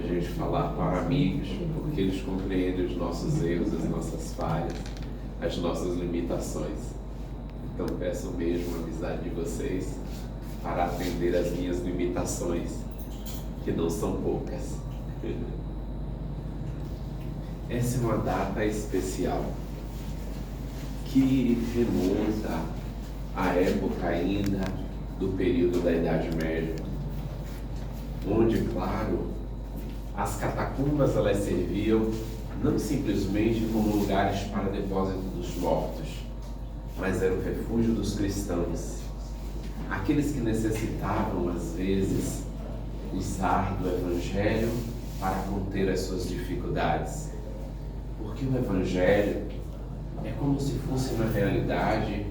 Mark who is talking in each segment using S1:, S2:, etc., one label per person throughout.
S1: gente falar para amigos, porque eles compreendem os nossos erros, as nossas falhas, as nossas limitações. Então peço mesmo a amizade de vocês para atender as minhas limitações, que não são poucas. Essa é uma data especial que remonta à época ainda do período da Idade Média, onde, claro, as catacumbas elas serviam não simplesmente como lugares para depósito dos mortos, mas era o refúgio dos cristãos, aqueles que necessitavam, às vezes, usar do Evangelho para conter as suas dificuldades. Porque o Evangelho é como se fosse, na realidade,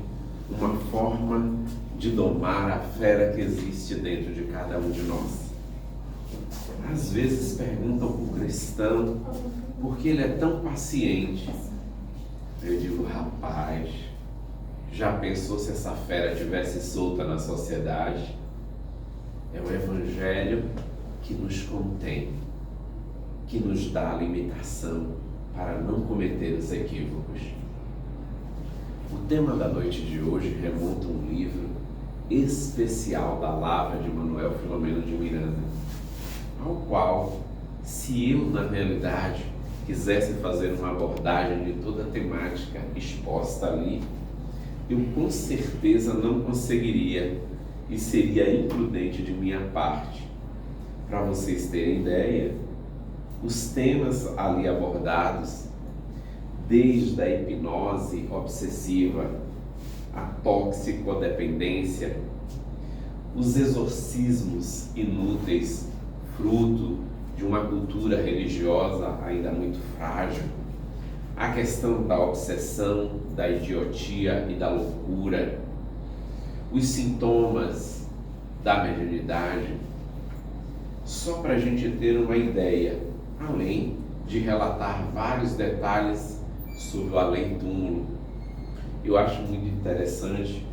S1: uma forma de domar a fera que existe dentro de cada um de nós. Às vezes perguntam para o cristão por que ele é tão paciente. Eu digo, rapaz, já pensou se essa fera tivesse solta na sociedade? É o Evangelho que nos contém, que nos dá a limitação para não cometer os equívocos. O tema da noite de hoje remonta a um livro especial da Lavra de Manuel Filomeno de Miranda, ao qual, se eu, na realidade, quisesse fazer uma abordagem de toda a temática exposta ali, eu com certeza não conseguiria e seria imprudente de minha parte. Para vocês terem ideia, os temas ali abordados, desde a hipnose obsessiva, a toxicodependência, os exorcismos inúteis, fruto de uma cultura religiosa ainda muito frágil, a questão da obsessão, da idiotia e da loucura, os sintomas da mediunidade, só para a gente ter uma ideia, além de relatar vários detalhes sobre o além-túmulo. Eu acho muito interessante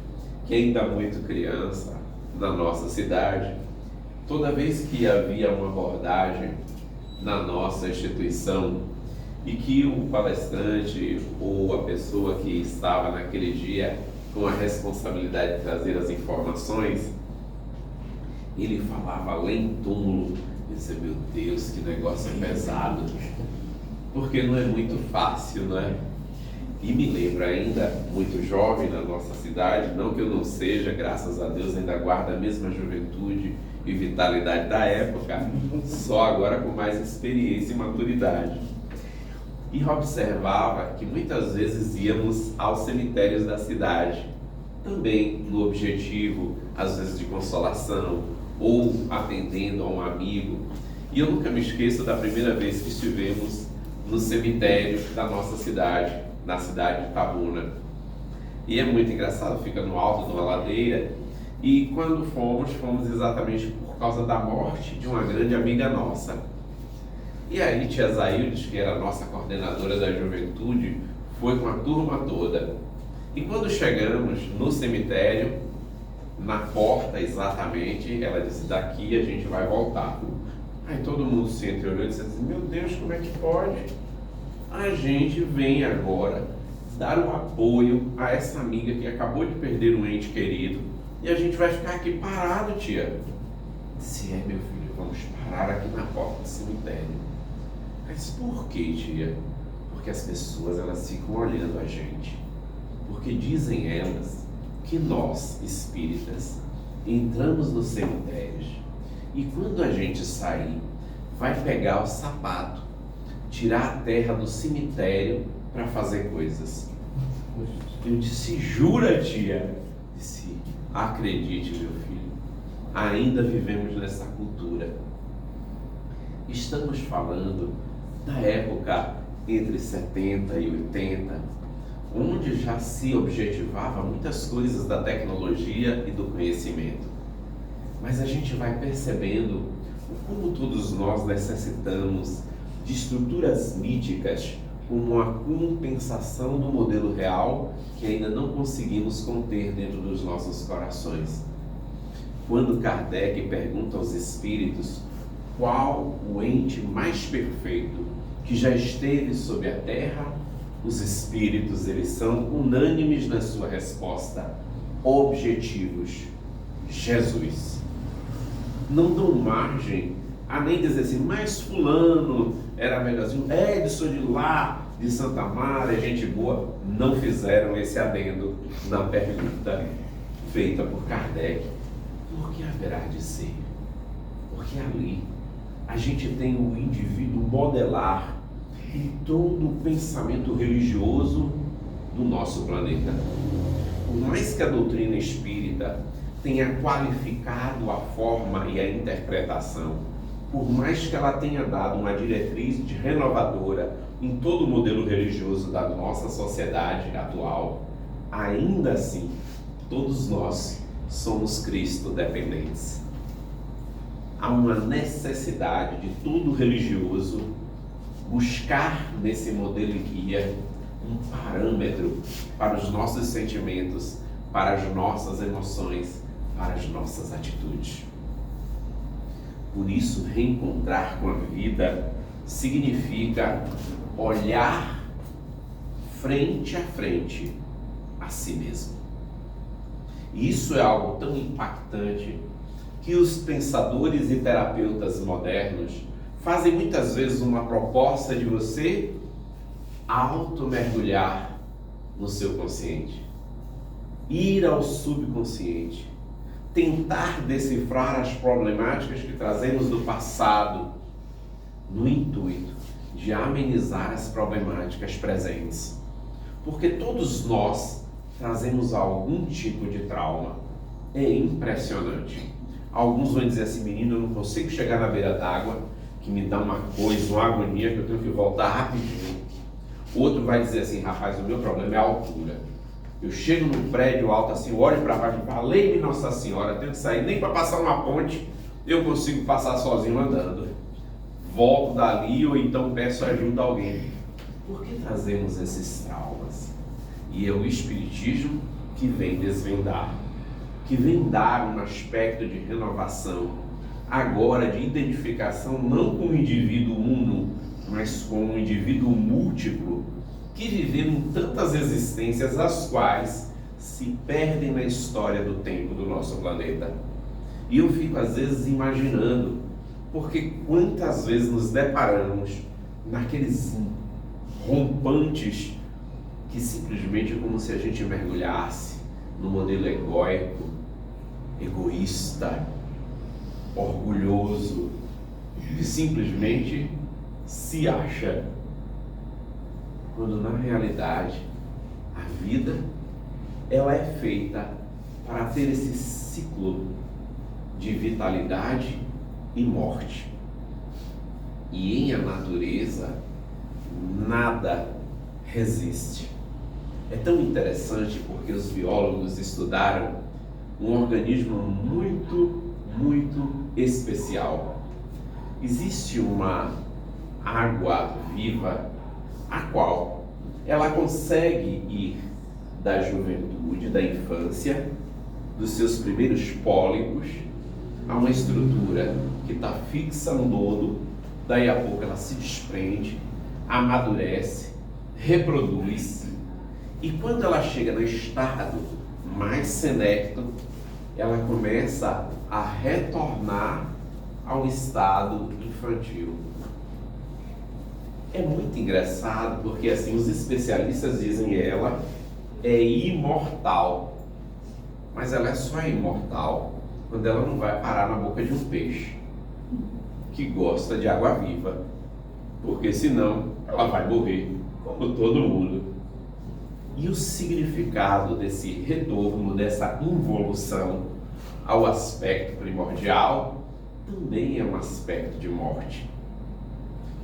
S1: que ainda muito criança, na nossa cidade, toda vez que havia uma abordagem na nossa instituição e que o palestrante ou a pessoa que estava naquele dia com a responsabilidade de trazer as informações, ele falava além-túmulo. Eu disse, meu Deus, que negócio pesado, porque não é muito fácil, não é? E me lembro ainda, muito jovem na nossa cidade, não que eu não seja, graças a Deus, ainda guardo a mesma juventude e vitalidade da época, só agora com mais experiência e maturidade. E observava que muitas vezes íamos aos cemitérios da cidade, também no objetivo, às vezes, de consolação, ou atendendo a um amigo. E eu nunca me esqueço da primeira vez que estivemos no cemitério da nossa cidade, na cidade de Itabuna. E é muito engraçado, fica no alto de uma ladeira, e quando fomos exatamente por causa da morte de uma grande amiga nossa. E aí tia Zaildes, que era a nossa coordenadora da juventude, foi com a turma toda. E quando chegamos no cemitério, na porta exatamente, ela disse, daqui a gente vai voltar. Aí todo mundo se entreolhou e disse assim, meu Deus, como é que pode? A gente vem agora dar o apoio a essa amiga que acabou de perder um ente querido e a gente vai ficar aqui parado, tia. Disse, meu filho, vamos parar aqui na porta do cemitério. Mas por que, tia? Porque as pessoas, elas ficam olhando a gente. Porque dizem elas que nós, espíritas, entramos nos cemitérios e quando a gente sair, vai pegar o sapato, tirar a terra do cemitério para fazer coisas. Eu disse, jura, tia? Disse, acredite, meu filho, ainda vivemos nessa cultura. Estamos falando da época entre 70 e 80, onde já se objetivava muitas coisas da tecnologia e do conhecimento. Mas a gente vai percebendo como todos nós necessitamos de estruturas míticas como uma compensação do modelo real que ainda não conseguimos conter dentro dos nossos corações. Quando Kardec pergunta aos espíritos qual o ente mais perfeito que já esteve sobre a terra? Os espíritos, eles são unânimes na sua resposta: objetivos, Jesus. Não dão margem a nem dizer assim, mas fulano era melhorzinho, Edson de lá, de Santa Maria, gente boa. Não fizeram esse adendo na pergunta feita por Kardec. Por que haverá de ser? Porque ali a gente tem o indivíduo modelar em todo o pensamento religioso do nosso planeta. Por mais que a doutrina espírita tenha qualificado a forma e a interpretação, por mais que ela tenha dado uma diretriz de renovadora em todo o modelo religioso da nossa sociedade atual, ainda assim, todos nós somos Cristo dependentes. Há uma necessidade de todo religioso buscar nesse modelo e guia um parâmetro para os nossos sentimentos, para as nossas emoções, para as nossas atitudes. Por isso, reencontrar com a vida significa olhar frente a frente a si mesmo. E isso é algo tão impactante que os pensadores e terapeutas modernos fazem muitas vezes uma proposta de você auto-mergulhar no seu consciente, ir ao subconsciente, tentar decifrar as problemáticas que trazemos do passado, no intuito de amenizar as problemáticas presentes. Porque todos nós trazemos algum tipo de trauma. É impressionante. Alguns vão dizer assim, menino, eu não consigo chegar na beira d'água, que me dá uma coisa, uma agonia, que eu tenho que voltar rapidinho. Outro vai dizer assim, rapaz, o meu problema é a altura. Eu chego num prédio alto assim, olho para baixo e falo, lei-me Nossa Senhora, tenho que sair nem para passar uma ponte, eu consigo passar sozinho andando. Volto dali ou então peço ajuda a alguém. Por que trazemos esses traumas? E é o Espiritismo que vem desvendar, que vem dar um aspecto de renovação, agora de identificação não com o indivíduo uno, mas com o indivíduo múltiplo, que viveu em tantas existências as quais se perdem na história do tempo do nosso planeta. E eu fico às vezes imaginando, porque quantas vezes nos deparamos naqueles rompantes que simplesmente é como se a gente mergulhasse no modelo egóico, egoísta, orgulhoso, que simplesmente se acha, quando na realidade a vida ela é feita para ter esse ciclo de vitalidade e morte. E em a natureza nada resiste. É tão interessante porque os biólogos estudaram um organismo muito especial. Existe uma água viva a qual ela consegue ir da juventude, da infância, dos seus primeiros pólipos, a uma estrutura que está fixa no lodo, daí a pouco ela se desprende, amadurece, reproduz, e quando ela chega no estado mais senecto, ela começa a retornar ao estado infantil. É muito engraçado porque assim os especialistas dizem que ela é imortal, mas ela é só imortal quando ela não vai parar na boca de um peixe que gosta de água viva, porque senão ela vai morrer como todo mundo. E o significado desse retorno, dessa involução ao aspecto primordial também é um aspecto de morte,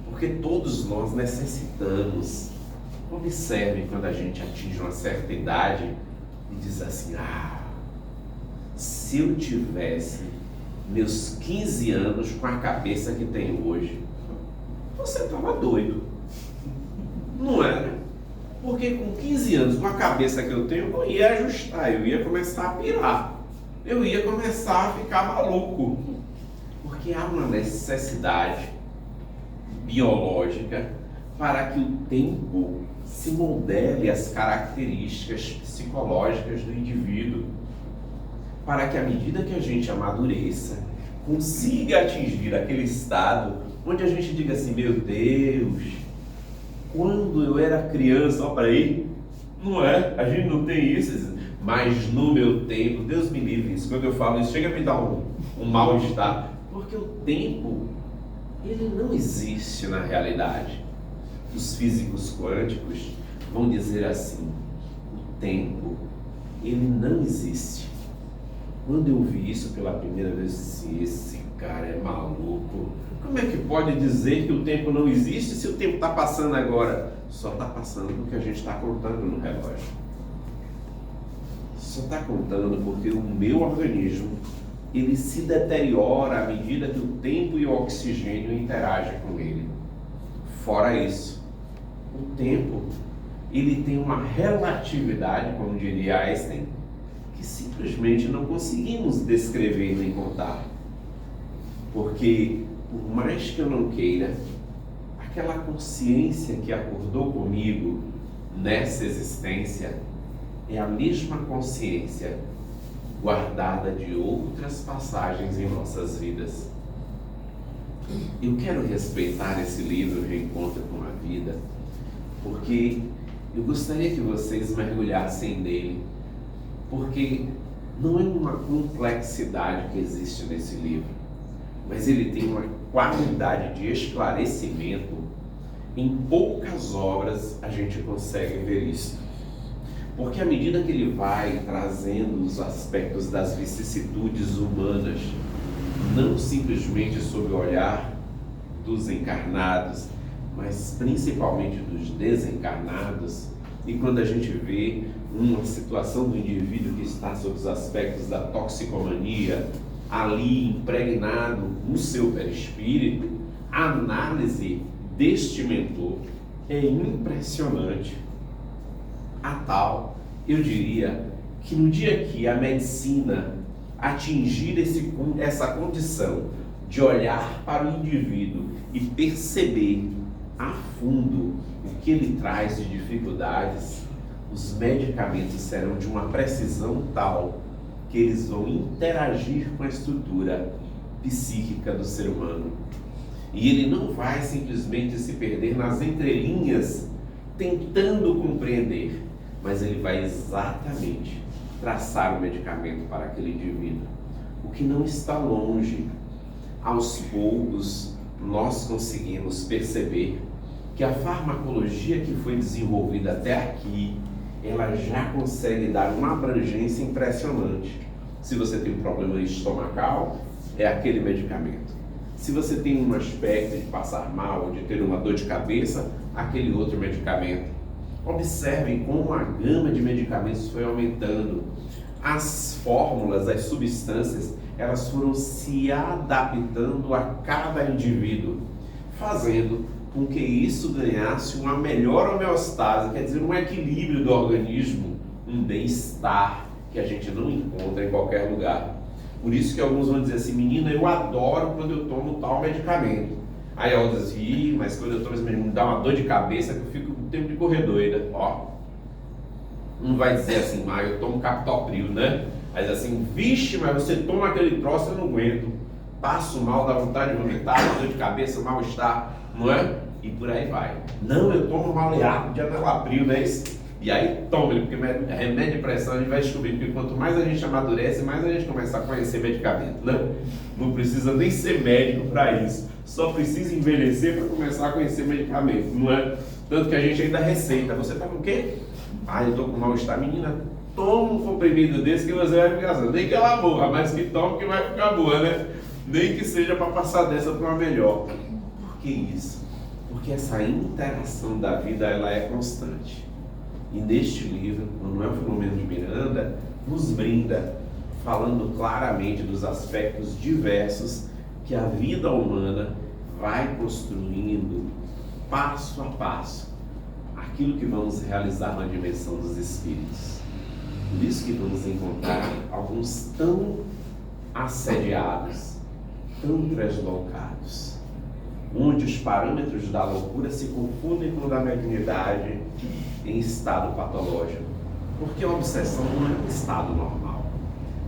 S1: porque todos nós necessitamos. Observe quando a gente atinge uma certa idade e diz assim, se eu tivesse meus 15 anos com a cabeça que tenho hoje, você estava doido, não era? Porque com 15 anos, com a cabeça que eu tenho, eu não ia ajustar, eu ia começar a pirar, eu ia começar a ficar maluco, porque Porque há uma necessidade biológica para que o tempo se modele às características psicológicas do indivíduo, para que à medida que a gente amadureça, consiga atingir aquele estado onde a gente diga assim: meu Deus, quando eu era criança, ó, peraí, não é? A gente não tem isso, mas no meu tempo, Deus me livre isso, quando eu falo isso, chega a me dar um mal-estar, porque o tempo, ele não existe na realidade. Os físicos quânticos vão dizer assim: o tempo, ele não existe. Quando eu vi isso pela primeira vez, eu disse: esse cara é maluco. Como é que pode dizer que o tempo não existe se o tempo está passando agora? Só está passando porque a gente está contando no relógio. Só está contando porque o meu organismo, ele se deteriora à medida que o tempo e o oxigênio interagem com ele. Fora isso, o tempo, ele tem uma relatividade, como diria Einstein, que simplesmente não conseguimos descrever nem contar. Porque, por mais que eu não queira, aquela consciência que acordou comigo nessa existência é a mesma consciência guardada de outras passagens em nossas vidas. Eu quero respeitar esse livro, Reencontro com a Vida, porque eu gostaria que vocês mergulhassem nele, porque não é uma complexidade que existe nesse livro, mas ele tem uma qualidade de esclarecimento. Em poucas obras a gente consegue ver isso, porque à medida que ele vai trazendo os aspectos das vicissitudes humanas, não simplesmente sob o olhar dos encarnados, mas principalmente dos desencarnados, e quando a gente vê uma situação do indivíduo que está sob os aspectos da toxicomania, ali impregnado no seu perispírito, a análise deste mentor é impressionante. A tal, eu diria, que no dia que a medicina atingir essa condição de olhar para o indivíduo e perceber a fundo o que ele traz de dificuldades, os medicamentos serão de uma precisão tal que eles vão interagir com a estrutura psíquica do ser humano. E ele não vai simplesmente se perder nas entrelinhas tentando compreender, mas ele vai exatamente traçar o medicamento para aquele indivíduo, o que não está longe. Aos poucos, nós conseguimos perceber que a farmacologia que foi desenvolvida até aqui, ela já consegue dar uma abrangência impressionante. Se você tem um problema estomacal, é aquele medicamento. Se você tem um aspecto de passar mal ou de ter uma dor de cabeça, aquele outro medicamento. Observem como a gama de medicamentos foi aumentando. As fórmulas, as substâncias, elas foram se adaptando a cada indivíduo, fazendo com que isso ganhasse uma melhor homeostase, quer dizer, um equilíbrio do organismo, um bem-estar que a gente não encontra em qualquer lugar. Por isso que alguns vão dizer assim: menina, eu adoro quando eu tomo tal medicamento. Aí outros dizem: mas quando eu tomo esse medicamento me dá uma dor de cabeça que eu fico com tempo de correr doida. Ó, um vai dizer assim: mas eu tomo captopril, né? Aí diz assim: vixe, mas você toma aquele troço, eu não aguento. Passo mal, dá vontade de vomitar, dor de cabeça, mal-estar, não é? E por aí vai. Não, eu tomo maleato de enalapril, né? E aí toma ele, porque remédio de pressão a gente vai descobrir que quanto mais a gente amadurece, mais a gente começa a conhecer medicamento, né? Não precisa nem ser médico para isso, só precisa envelhecer para começar a conhecer medicamento, não é? Tanto que a gente ainda receita. Você tá com o quê? Ah, eu tô com mal-estar. Menina, toma um comprimido desse que você vai ficar assim. Nem que ela morra, mas que toma que vai ficar boa, né? Nem que seja para passar dessa para uma melhor. Por que isso? Porque essa interação da vida, ela é constante. E neste livro, Manuel Filomeno de Miranda nos brinda, falando claramente dos aspectos diversos que a vida humana vai construindo, passo a passo, aquilo que vamos realizar na dimensão dos espíritos. Por isso que vamos encontrar alguns tão assediados, tão translocados, onde os parâmetros da loucura se confundem com o da mediunidade em estado patológico. Porque a obsessão não é um estado normal.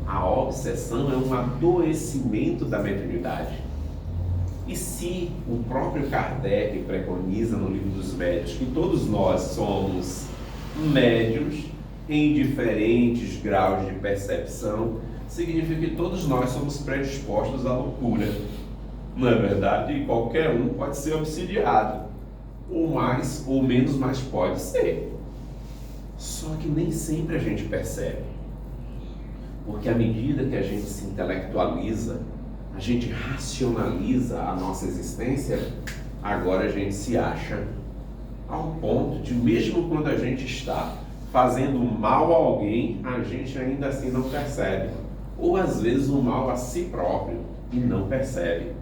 S1: A obsessão é um adoecimento da mediunidade. E se o próprio Kardec preconiza no Livro dos Médiuns que todos nós somos médiuns em diferentes graus de percepção, significa que todos nós somos predispostos à loucura. Não é verdade? E qualquer um pode ser obsidiado, ou mais ou menos, mas pode ser. Só que nem sempre a gente percebe, porque à medida que a gente se intelectualiza, a gente racionaliza a nossa existência, agora a gente se acha ao ponto de, mesmo quando a gente está fazendo mal a alguém, a gente ainda assim não percebe, ou às vezes o mal a si próprio e não percebe.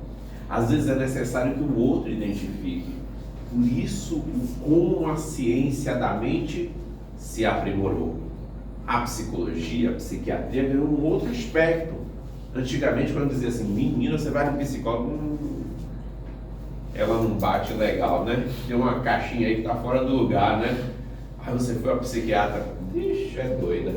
S1: Às vezes é necessário que o outro identifique. Por isso, como a ciência da mente se aprimorou. A psicologia, a psiquiatria ganhou um outro aspecto. Antigamente, quando dizia assim, menina, você vai no psicólogo, ela não bate legal, né? Tem uma caixinha aí que tá fora do lugar, né? Aí você foi ao psiquiatra, ixi, é doida.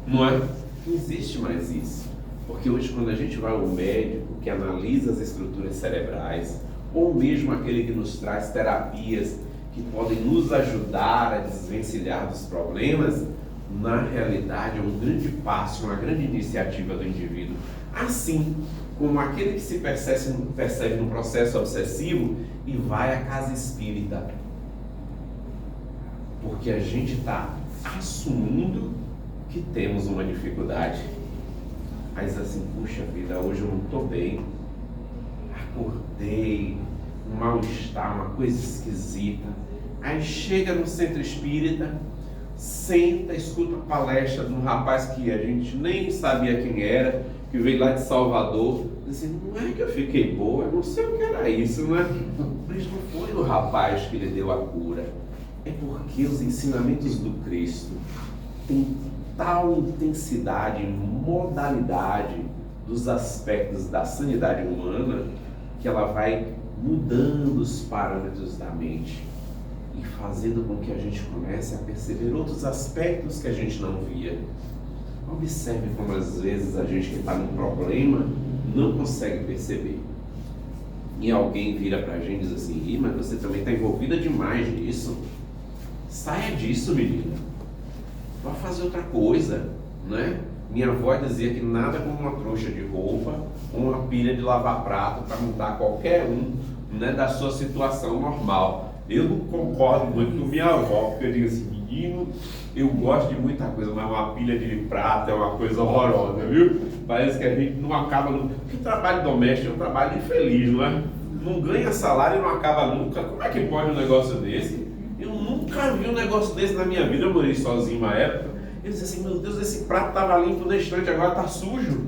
S1: Não é? Não existe mais isso. Porque hoje, quando a gente vai ao médico que analisa as estruturas cerebrais, ou mesmo aquele que nos traz terapias que podem nos ajudar a desvencilhar dos problemas, na realidade é um grande passo, uma grande iniciativa do indivíduo. Assim como aquele que se percebe num processo obsessivo e vai à casa espírita. Porque a gente está assumindo que temos uma dificuldade. Mas assim, puxa vida, hoje eu não estou bem. Acordei, um mal-estar, uma coisa esquisita. Aí chega no centro espírita, senta, escuta a palestra de um rapaz que a gente nem sabia quem era, que veio lá de Salvador, dizendo, não é que eu fiquei boa, eu não sei o que era isso, não é? Mas não foi o rapaz que lhe deu a cura, é porque os ensinamentos do Cristo têm tal intensidade, modalidade dos aspectos da sanidade humana, que ela vai mudando os parâmetros da mente e fazendo com que a gente comece a perceber outros aspectos que a gente não via. Observe como às vezes a gente que está num problema não consegue perceber. E alguém vira pra gente e diz assim, mas você também está envolvida demais nisso. Saia disso, menina. Vá fazer outra coisa, né? Minha avó dizia que nada como uma trouxa de roupa ou uma pilha de lavar prato para mudar qualquer um, né, da sua situação normal. Eu não concordo muito com minha avó, porque eu digo assim, menino, eu gosto de muita coisa, mas uma pilha de prato é uma coisa horrorosa, viu? Parece que a gente não acaba nunca. Porque trabalho doméstico é um trabalho infeliz, não é? Não ganha salário e não acaba nunca. Como é que pode um negócio desse? Eu nunca vi um negócio desse na minha vida. Eu morei sozinho uma época. Eu disse assim, meu Deus, esse prato estava limpo na estante, agora está sujo.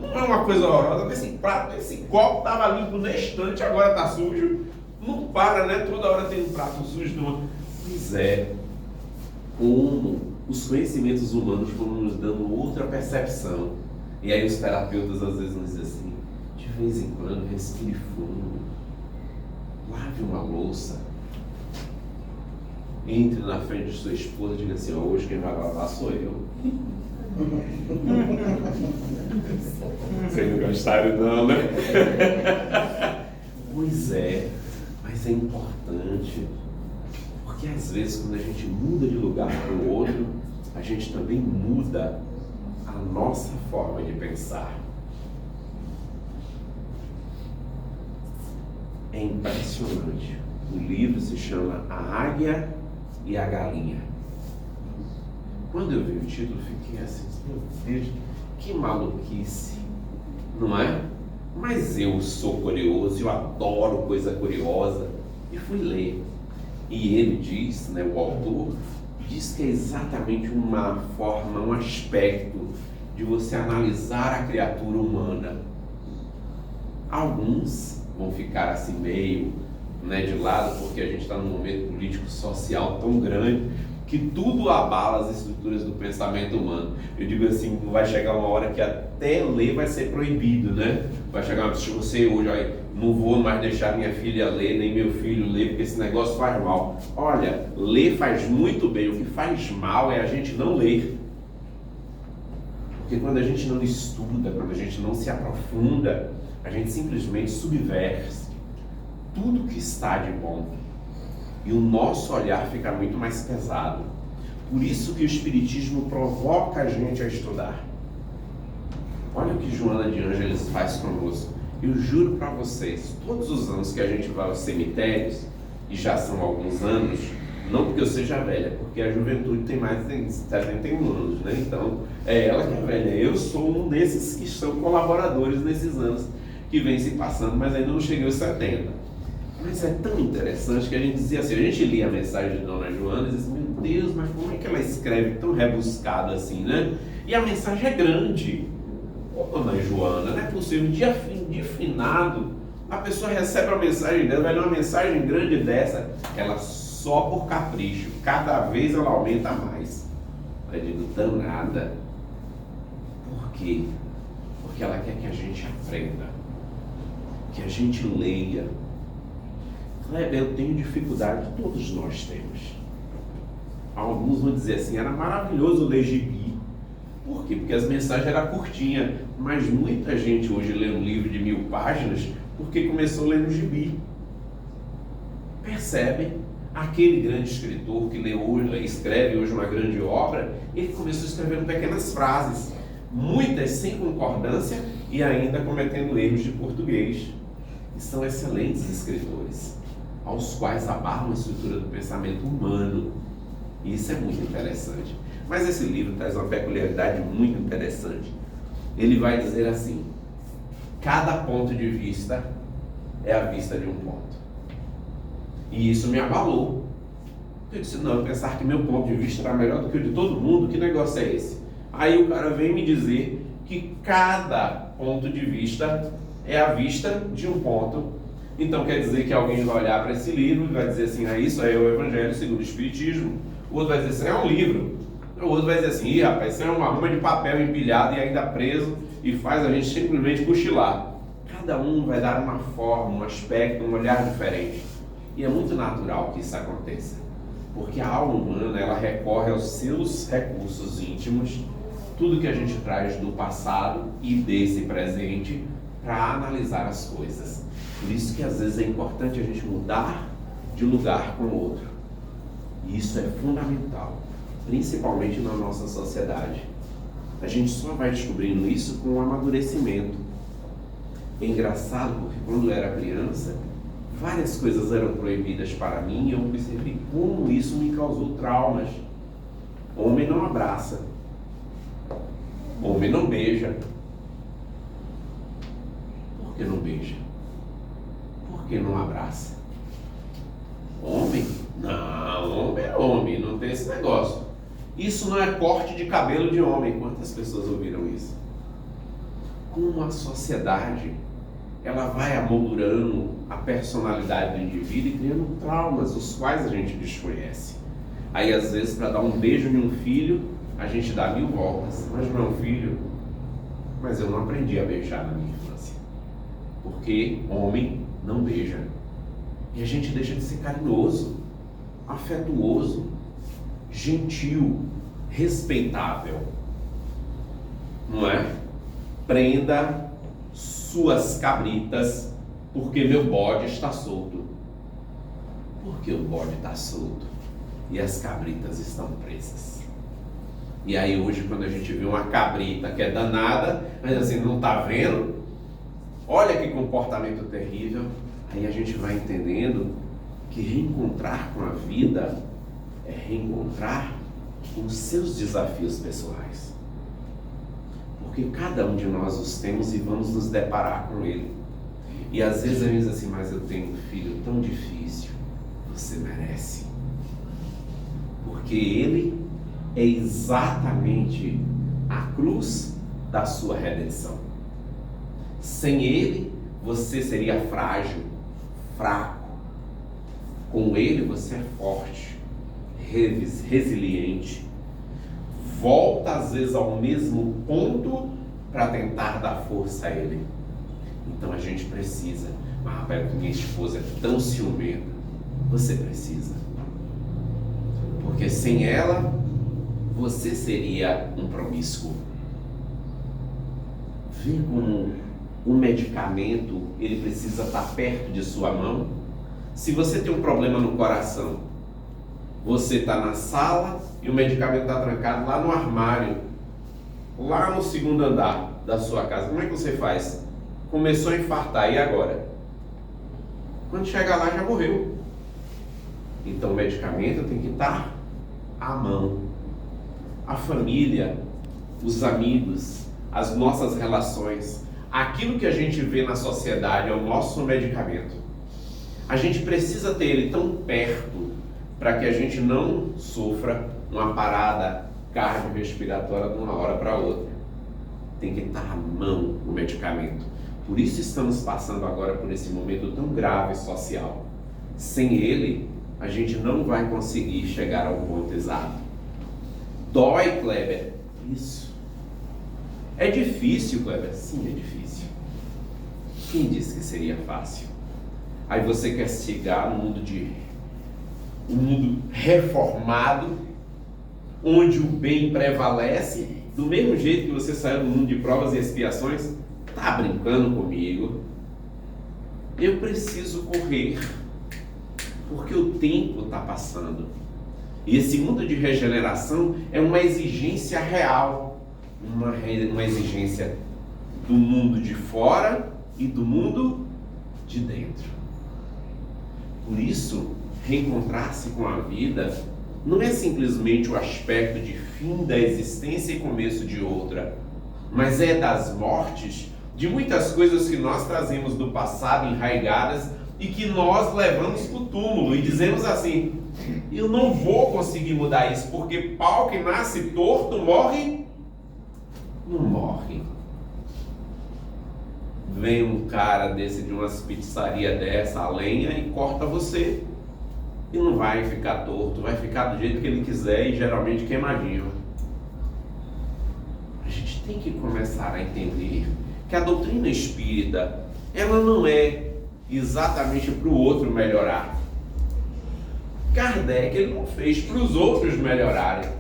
S1: Não é uma coisa horrorosa, esse prato, esse copo estava limpo na estante, agora está sujo. Não para, né? Toda hora tem um prato sujo. Pois é, como os conhecimentos humanos foram nos dando outra percepção. E aí os terapeutas às vezes nos dizem assim, de vez em quando, respire fundo, lave uma louça, entre na frente de sua esposa e diga assim, hoje quem vai lavar sou eu. Vocês não gostaram não, né? Pois é, mas é importante, porque às vezes quando a gente muda de lugar para o outro, a gente também muda a nossa forma de pensar. É impressionante. O livro se chama A Águia e a Galinha. Quando eu vi o título, fiquei assim, meu Deus, que maluquice, não é? Mas eu sou curioso, eu adoro coisa curiosa, e fui ler. E ele diz, né, o autor, diz que é exatamente uma forma, um aspecto de você analisar a criatura humana. Alguns vão ficar assim meio, né, de lado, porque a gente está num momento político-social tão grande, que tudo abala as estruturas do pensamento humano. Eu digo assim, vai chegar uma hora que até ler vai ser proibido, né? Vai chegar uma pessoa, você hoje, aí, não vou mais deixar minha filha ler, nem meu filho ler, porque esse negócio faz mal. Olha, ler faz muito bem, o que faz mal é a gente não ler. Porque quando a gente não estuda, quando a gente não se aprofunda, a gente simplesmente subverte tudo que está de bom. E o nosso olhar fica muito mais pesado. Por isso que o Espiritismo provoca a gente a estudar. Olha o que Joana de Ângeles faz conosco. Eu juro para vocês, todos os anos que a gente vai aos cemitérios, e já são alguns anos, não porque eu seja velha, porque a juventude tem mais de 71 anos, né? Então, é ela que é velha. Eu sou um desses que são colaboradores nesses anos que vem se passando, mas ainda não cheguei aos 70. Mas é tão interessante que a gente dizia assim, a gente lia a mensagem de Dona Joana e dizia assim, meu Deus, mas como é que ela escreve tão rebuscado assim, né? E a mensagem é grande. Ô, Dona Joana, não é possível, de finado, a pessoa recebe a mensagem dela, vai ler uma mensagem grande dessa, ela só por capricho, cada vez ela aumenta mais. Eu digo, danada. Por quê? Porque ela quer que a gente aprenda, que a gente leia. Kleber, eu tenho dificuldade, todos nós temos. Alguns vão dizer assim, era maravilhoso ler gibi. Por quê? Porque as mensagens eram curtinhas, mas muita gente hoje lê um livro de 1000 páginas porque começou lendo gibi. Percebem? Aquele grande escritor que escreve hoje uma grande obra, ele começou escrevendo pequenas frases, muitas sem concordância e ainda cometendo erros de português. E são excelentes escritores, aos quais abalam a estrutura do pensamento humano. E isso é muito interessante. Mas esse livro traz uma peculiaridade muito interessante. Ele vai dizer assim, cada ponto de vista é a vista de um ponto. E isso me abalou. Eu disse, não, eu pensar que meu ponto de vista era melhor do que o de todo mundo, que negócio é esse? Aí o cara vem me dizer que cada ponto de vista é a vista de um ponto. Então quer dizer que alguém vai olhar para esse livro e vai dizer assim, isso aí é o Evangelho segundo o Espiritismo. O outro vai dizer assim, é um livro. O outro vai dizer assim, rapaz, isso é uma ruma de papel empilhado e ainda preso e faz a gente simplesmente cochilar. Cada um vai dar uma forma, um aspecto, um olhar diferente. E é muito natural que isso aconteça. Porque a alma humana, ela recorre aos seus recursos íntimos, tudo que a gente traz do passado e desse presente, para analisar as coisas. Por isso que às vezes é importante a gente mudar de lugar com o outro. E isso é fundamental, principalmente na nossa sociedade. A gente só vai descobrindo isso com o amadurecimento. É engraçado porque quando eu era criança, várias coisas eram proibidas para mim e eu percebi como isso me causou traumas. Homem não abraça. Homem não beija. Por que não beija? Por que não abraça? Homem? Não, homem é homem, não tem esse negócio. Isso não é corte de cabelo de homem. Quantas pessoas ouviram isso? Como a sociedade, ela vai amoldurando a personalidade do indivíduo e criando traumas, os quais a gente desconhece. Aí às vezes para dar um beijo em um filho, a gente dá 1000 voltas. Mas não é um filho. Mas eu não aprendi a beijar na minha infância. Porque homem não beija. E a gente deixa de ser carinhoso, afetuoso, gentil, respeitável. Não é? Prenda suas cabritas, porque meu bode está solto. Porque o bode está solto e as cabritas estão presas. E aí hoje quando a gente vê uma cabrita que é danada, mas assim, não está vendo? Olha que comportamento terrível. Aí a gente vai entendendo que reencontrar com a vida é reencontrar com os seus desafios pessoais. Porque cada um de nós os temos e vamos nos deparar com ele. E às vezes eu digo assim, mas eu tenho um filho tão difícil. Você merece. Porque ele é exatamente a cruz da sua redenção. Sem ele, você seria frágil, fraco. Com ele, você é forte, resiliente, volta às vezes ao mesmo ponto para tentar dar força a ele. Então a gente precisa. Mas rapaz, minha esposa é tão ciumenta. Você precisa. Porque sem ela, você seria um promíscuo. Vê como um medicamento, ele precisa estar perto de sua mão. Se você tem um problema no coração, você está na sala e o medicamento está trancado lá no armário, lá no segundo andar da sua casa. Como é que você faz? Começou a infartar, e agora? Quando chega lá já morreu. Então o medicamento tem que estar à mão. A família, os amigos, as nossas relações, aquilo que a gente vê na sociedade é o nosso medicamento. A gente precisa ter ele tão perto para que a gente não sofra uma parada cardiorrespiratória de uma hora para outra. Tem que estar à mão o medicamento. Por isso estamos passando agora por esse momento tão grave social. Sem ele, a gente não vai conseguir chegar ao ponto exato. Dói, Kleber? Isso. É difícil, Kleber? Sim, é difícil. Quem disse que seria fácil? Aí você quer chegar no mundo um mundo reformado, onde o bem prevalece, do mesmo jeito que você saiu do mundo de provas e expiações. Tá brincando comigo? Eu preciso correr, porque o tempo está passando. E esse mundo de regeneração é uma exigência real, uma exigência do mundo de fora e do mundo de dentro. Por isso, reencontrar-se com a vida não é simplesmente o aspecto de fim da existência e começo de outra, mas é das mortes de muitas coisas que nós trazemos do passado enraigadas e que nós levamos para o túmulo e dizemos assim: eu não vou conseguir mudar isso, porque pau que nasce torto morre? Não morre. Vem um cara desse de umas pizzarias dessa, a lenha, e corta você. E não vai ficar torto, vai ficar do jeito que ele quiser e geralmente queimadinho. A gente tem que começar a entender que a doutrina espírita, ela não é exatamente para o outro melhorar. Kardec, ele não fez para os outros melhorarem.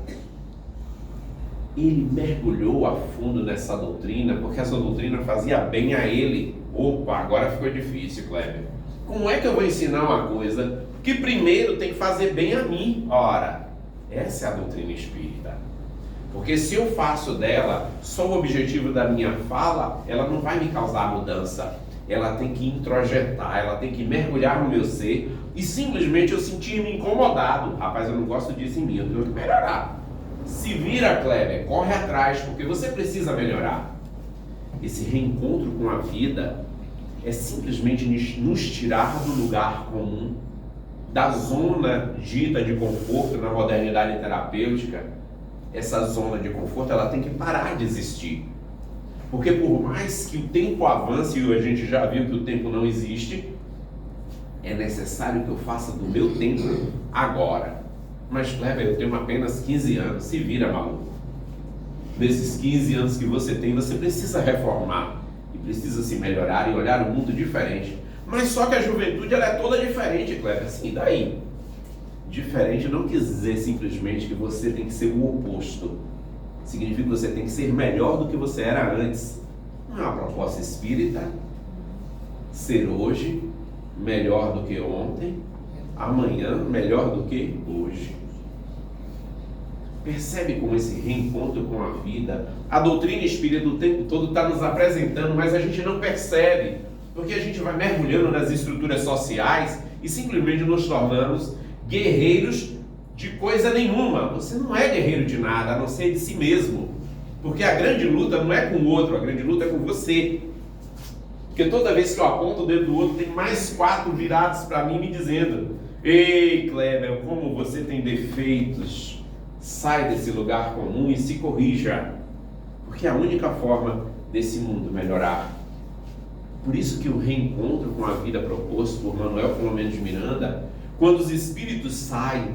S1: Ele mergulhou a fundo nessa doutrina, porque essa doutrina fazia bem a ele. Opa, agora ficou difícil, Kleber. Como é que eu vou ensinar uma coisa que primeiro tem que fazer bem a mim? Ora, essa é a doutrina espírita. Porque se eu faço dela só o objetivo da minha fala, ela não vai me causar mudança. Ela tem que introjetar, ela tem que mergulhar no meu ser e simplesmente eu sentir-me incomodado. Rapaz, eu não gosto disso em mim, eu tenho que melhorar. Se vira, Kleber, corre atrás, porque você precisa melhorar. Esse reencontro com a vida é simplesmente nos tirar do lugar comum, da zona dita de conforto na modernidade terapêutica. Essa zona de conforto, ela tem que parar de existir. Porque por mais que o tempo avance, e a gente já viu que o tempo não existe, é necessário que eu faça do meu tempo agora. Mas, Kleber, eu tenho apenas 15 anos, se vira, maluco. Nesses 15 anos que você tem, você precisa reformar, e precisa se melhorar e olhar o mundo diferente. Mas só que a juventude, ela é toda diferente, Kleber, assim, daí? Diferente não quer dizer simplesmente que você tem que ser o oposto. Significa que você tem que ser melhor do que você era antes. Não é uma proposta espírita ser hoje melhor do que ontem, amanhã melhor do que hoje. Percebe como esse reencontro com a vida, a doutrina espírita o tempo todo está nos apresentando, mas a gente não percebe, porque a gente vai mergulhando nas estruturas sociais e simplesmente nos tornamos guerreiros de coisa nenhuma. Você não é guerreiro de nada, a não ser de si mesmo. Porque a grande luta não é com o outro, a grande luta é com você. Porque toda vez que eu aponto o dedo do outro, tem mais 4 virados para mim me dizendo: ei, Kleber, como você tem defeitos. Sai desse lugar comum e se corrija. Porque é a única forma desse mundo melhorar. Por isso que o reencontro com a vida proposto por Manuel Filomeno de Miranda, quando os espíritos saem,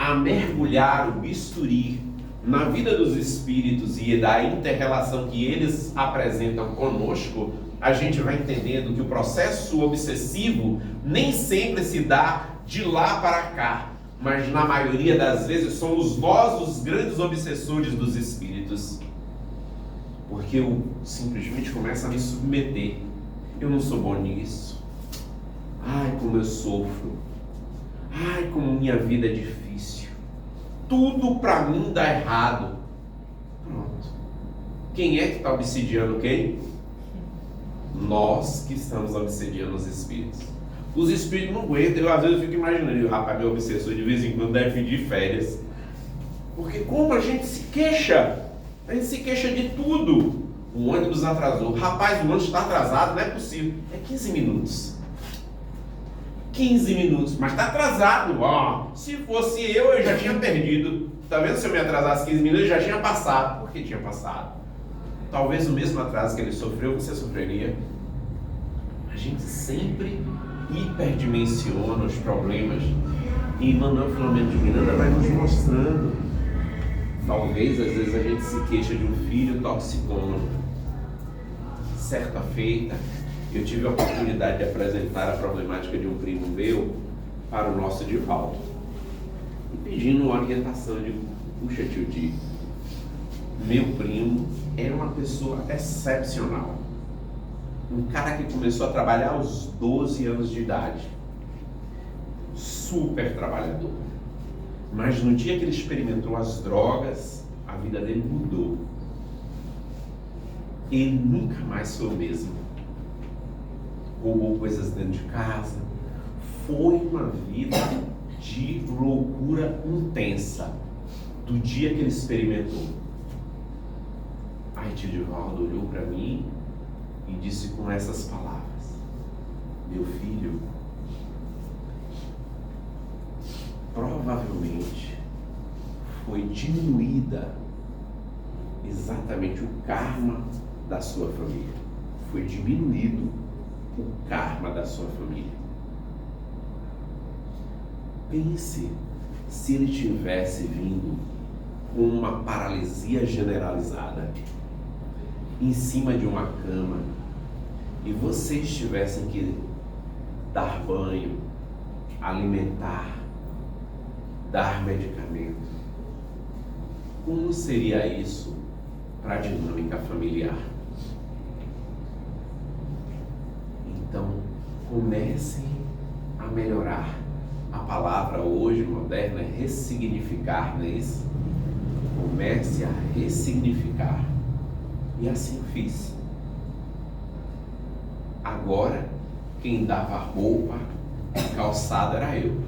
S1: a mergulhar o bisturi na vida dos espíritos e da inter-relação que eles apresentam conosco, a gente vai entendendo que o processo obsessivo nem sempre se dá de lá para cá, mas na maioria das vezes somos nós os grandes obsessores dos espíritos, porque eu simplesmente começo a me submeter. Eu não sou bom nisso. Ai, como eu sofro. Ai, como minha vida é difícil. Tudo para mim dá errado. Pronto. Quem é que está obsidiando quem? Nós que estamos obsidiando os espíritos. Os espíritos não aguentam. Eu às vezes fico imaginando, rapaz, meu obsessor de vez em quando deve pedir férias. Porque como a gente se queixa? A gente se queixa de tudo. O ônibus atrasou. Rapaz, o ônibus está atrasado, não é possível. É 15 minutos. 15 minutos, mas está atrasado. Se fosse eu já tinha perdido. Tá vendo? Se eu me atrasasse 15 minutos, eu já tinha passado. Por que tinha passado? Talvez o mesmo atraso que ele sofreu, você sofreria. A gente sempre hiperdimensiona os problemas. E Manuel Filomeno de Miranda vai nos mostrando. Talvez, às vezes, a gente se queixa de um filho toxicômano. Certa feita, eu tive a oportunidade de apresentar a problemática de um primo meu para o nosso Divaldo. E pedindo uma orientação de, puxa tio Di, meu primo é uma pessoa excepcional. Um cara que começou a trabalhar aos 12 anos de idade. Super trabalhador. Mas no dia que ele experimentou as drogas, a vida dele mudou. Ele nunca mais foi o mesmo. Roubou coisas dentro de casa. Foi uma vida de loucura intensa. Do dia que ele experimentou. Aí tio Divaldo olhou para mim e disse com essas palavras: meu filho, provavelmente foi diminuída exatamente o karma da sua família. Foi diminuído o karma da sua família. Pense se ele tivesse vindo com uma paralisia generalizada em cima de uma cama e vocês tivessem que dar banho, alimentar, dar medicamento. Como seria isso para a dinâmica familiar? Então, comecem a melhorar. A palavra hoje moderna é ressignificar, não é isso? Comece a ressignificar. E assim eu fiz. Agora, quem dava roupa e calçado era eu.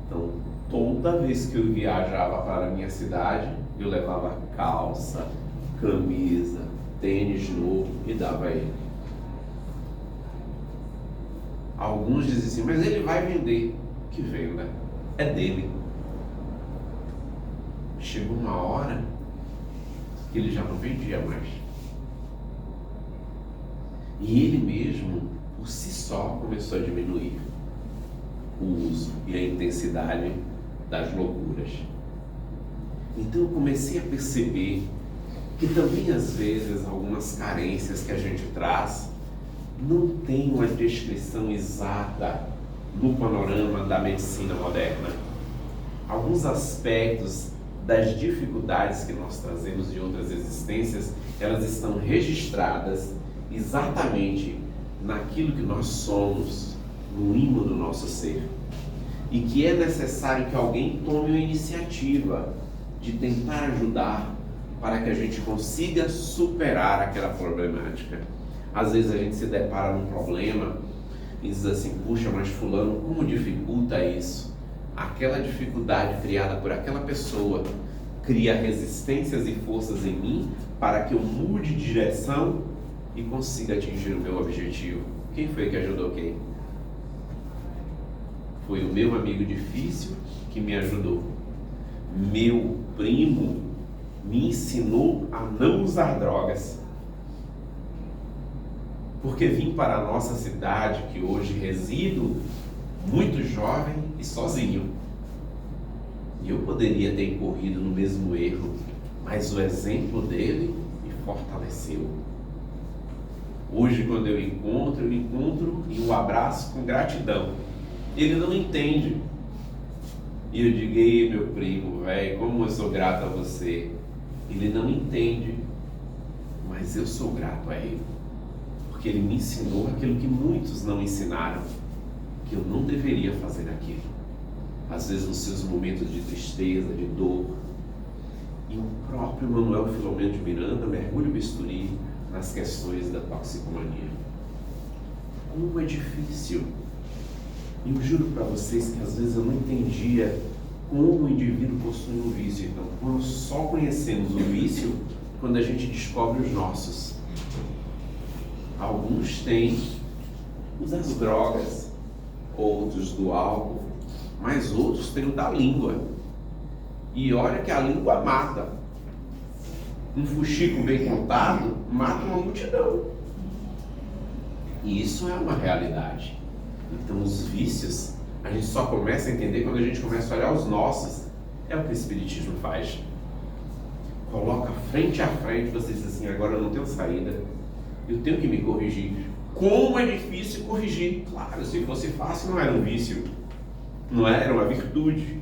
S1: Então, toda vez que eu viajava para a minha cidade, eu levava calça, camisa, tênis novo e dava a ele. Alguns dizem assim, mas ele vai vender. Que venda? É dele. Chegou uma hora que ele já não vendia mais. E ele mesmo, por si só, começou a diminuir o uso e a intensidade das loucuras. Então eu comecei a perceber que também às vezes algumas carências que a gente traz não tem uma descrição exata no panorama da medicina moderna. Alguns aspectos das dificuldades que nós trazemos de outras existências, elas estão registradas exatamente naquilo que nós somos, no ímã do nosso ser. E que é necessário que alguém tome a iniciativa de tentar ajudar para que a gente consiga superar aquela problemática. Às vezes a gente se depara num problema e diz assim, puxa, mas fulano, como dificulta isso? Aquela dificuldade criada por aquela pessoa cria resistências e forças em mim para que eu mude de direção e consiga atingir o meu objetivo. Quem foi que ajudou quem? Foi o meu amigo difícil que me ajudou. Meu primo me ensinou a não usar drogas. Porque vim para a nossa cidade, que hoje resido, muito jovem e sozinho. E eu poderia ter incorrido no mesmo erro, mas o exemplo dele me fortaleceu. Hoje, quando eu encontro e o abraço com gratidão. Ele não entende. E eu digo: ei, meu primo, velho, como eu sou grato a você. Ele não entende, mas eu sou grato a ele, porque ele me ensinou aquilo que muitos não ensinaram, que eu não deveria fazer aquilo. Às vezes nos seus momentos de tristeza, de dor. E o próprio Manuel Filomeno de Miranda mergulha o bisturi nas questões da toxicomania. Como é difícil. E eu juro para vocês que às vezes eu não entendia como o indivíduo possui um vício. Então, nós só conhecemos o vício quando a gente descobre os nossos. Alguns têm os das drogas, outros do álcool, mas outros têm o da língua. E olha que a língua mata. Um fuxico bem contado mata uma multidão. E isso é uma realidade. Então os vícios, a gente só começa a entender quando a gente começa a olhar os nossos. É o que o Espiritismo faz. Coloca frente a frente, você diz assim: agora eu não tenho saída, eu tenho que me corrigir. Como é difícil corrigir. Claro, se fosse fácil não era um vício, não era uma virtude.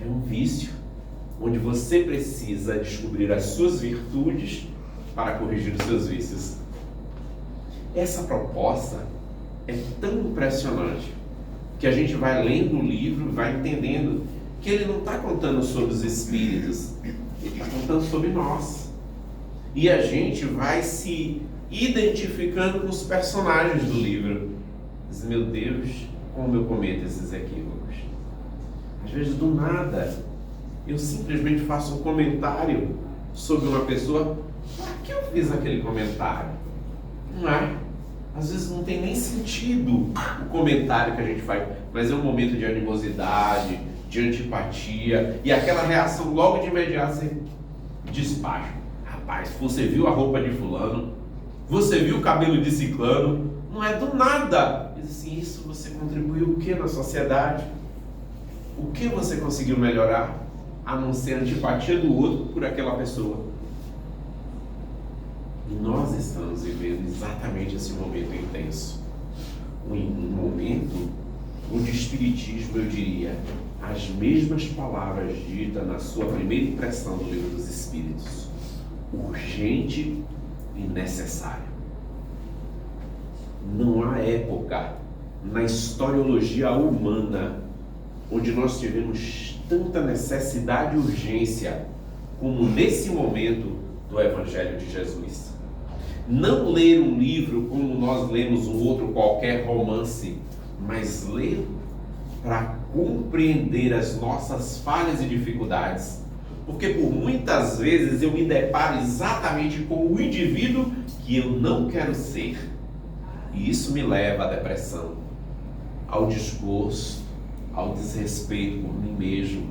S1: É um vício, onde você precisa descobrir as suas virtudes para corrigir os seus vícios. Essa proposta é tão impressionante que a gente vai lendo o livro e vai entendendo que ele não está contando sobre os espíritos, ele está contando sobre nós. E a gente vai se identificando com os personagens do livro. Diz: meu Deus, como eu cometo esses equívocos. Às vezes, do nada, eu simplesmente faço um comentário sobre uma pessoa. Por que eu fiz aquele comentário? Não é? Às vezes não tem nem sentido o comentário que a gente faz, mas é um momento de animosidade, de antipatia, e aquela reação logo de imediato você despacha. Rapaz, você viu a roupa de fulano? Você viu o cabelo de ciclano? Não é do nada. Diz assim: isso você contribuiu o que na sociedade? O que você conseguiu melhorar, a não ser a antipatia do outro por aquela pessoa? E nós estamos vivendo exatamente esse momento intenso. Um momento onde o Espiritismo, eu diria, as mesmas palavras ditas na sua primeira impressão do Livro dos Espíritos: urgente e necessário. Não há época na historiologia humana onde nós tivemos tanta necessidade e urgência como nesse momento do Evangelho de Jesus. Não ler um livro como nós lemos um outro qualquer romance, mas ler para compreender as nossas falhas e dificuldades. Porque por muitas vezes eu me deparo exatamente com o indivíduo que eu não quero ser. E isso me leva à depressão, ao desgosto, ao desrespeito por mim mesmo.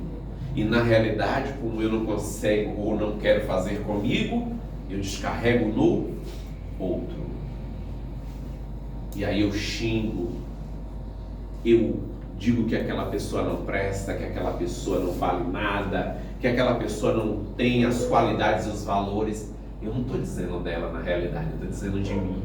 S1: E na realidade, como eu não consigo ou não quero fazer comigo, eu descarrego no outro. E aí eu xingo, eu digo que aquela pessoa não presta, que aquela pessoa não vale nada, que aquela pessoa não tem as qualidades e os valores. Eu não estou dizendo dela na realidade, eu estou dizendo de mim,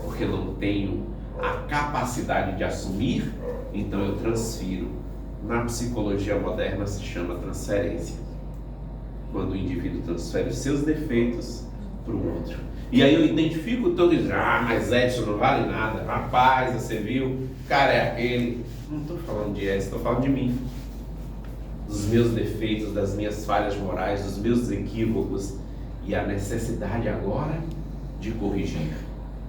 S1: porque eu não tenho a capacidade de assumir, então eu transfiro. Na psicologia moderna se chama transferência, quando o indivíduo transfere os seus defeitos para o outro. E aí eu identifico todo e digo: ah, mas Edson não vale nada, rapaz, você viu, o cara é aquele. Não estou falando de Edson, estou falando de mim, dos meus defeitos, das minhas falhas morais, dos meus equívocos, e a necessidade agora de corrigir.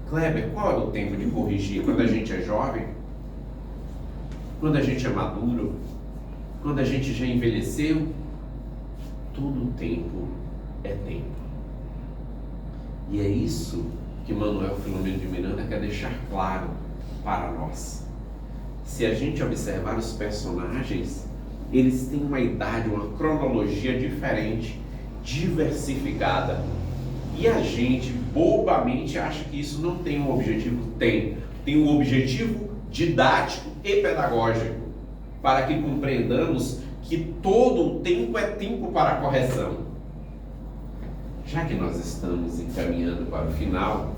S1: Kleber, qual é o tempo de corrigir? Quando a gente é jovem? Quando a gente é maduro? Quando a gente já envelheceu? Todo tempo é tempo. E é isso que Manuel Filomeno de Miranda quer deixar claro para nós. Se a gente observar os personagens, eles têm uma idade, uma cronologia diferente, diversificada. E a gente bobamente acha que isso não tem um objetivo. Tem um objetivo didático e pedagógico, para que compreendamos que todo o tempo é tempo para a correção. Já que nós estamos encaminhando para o final,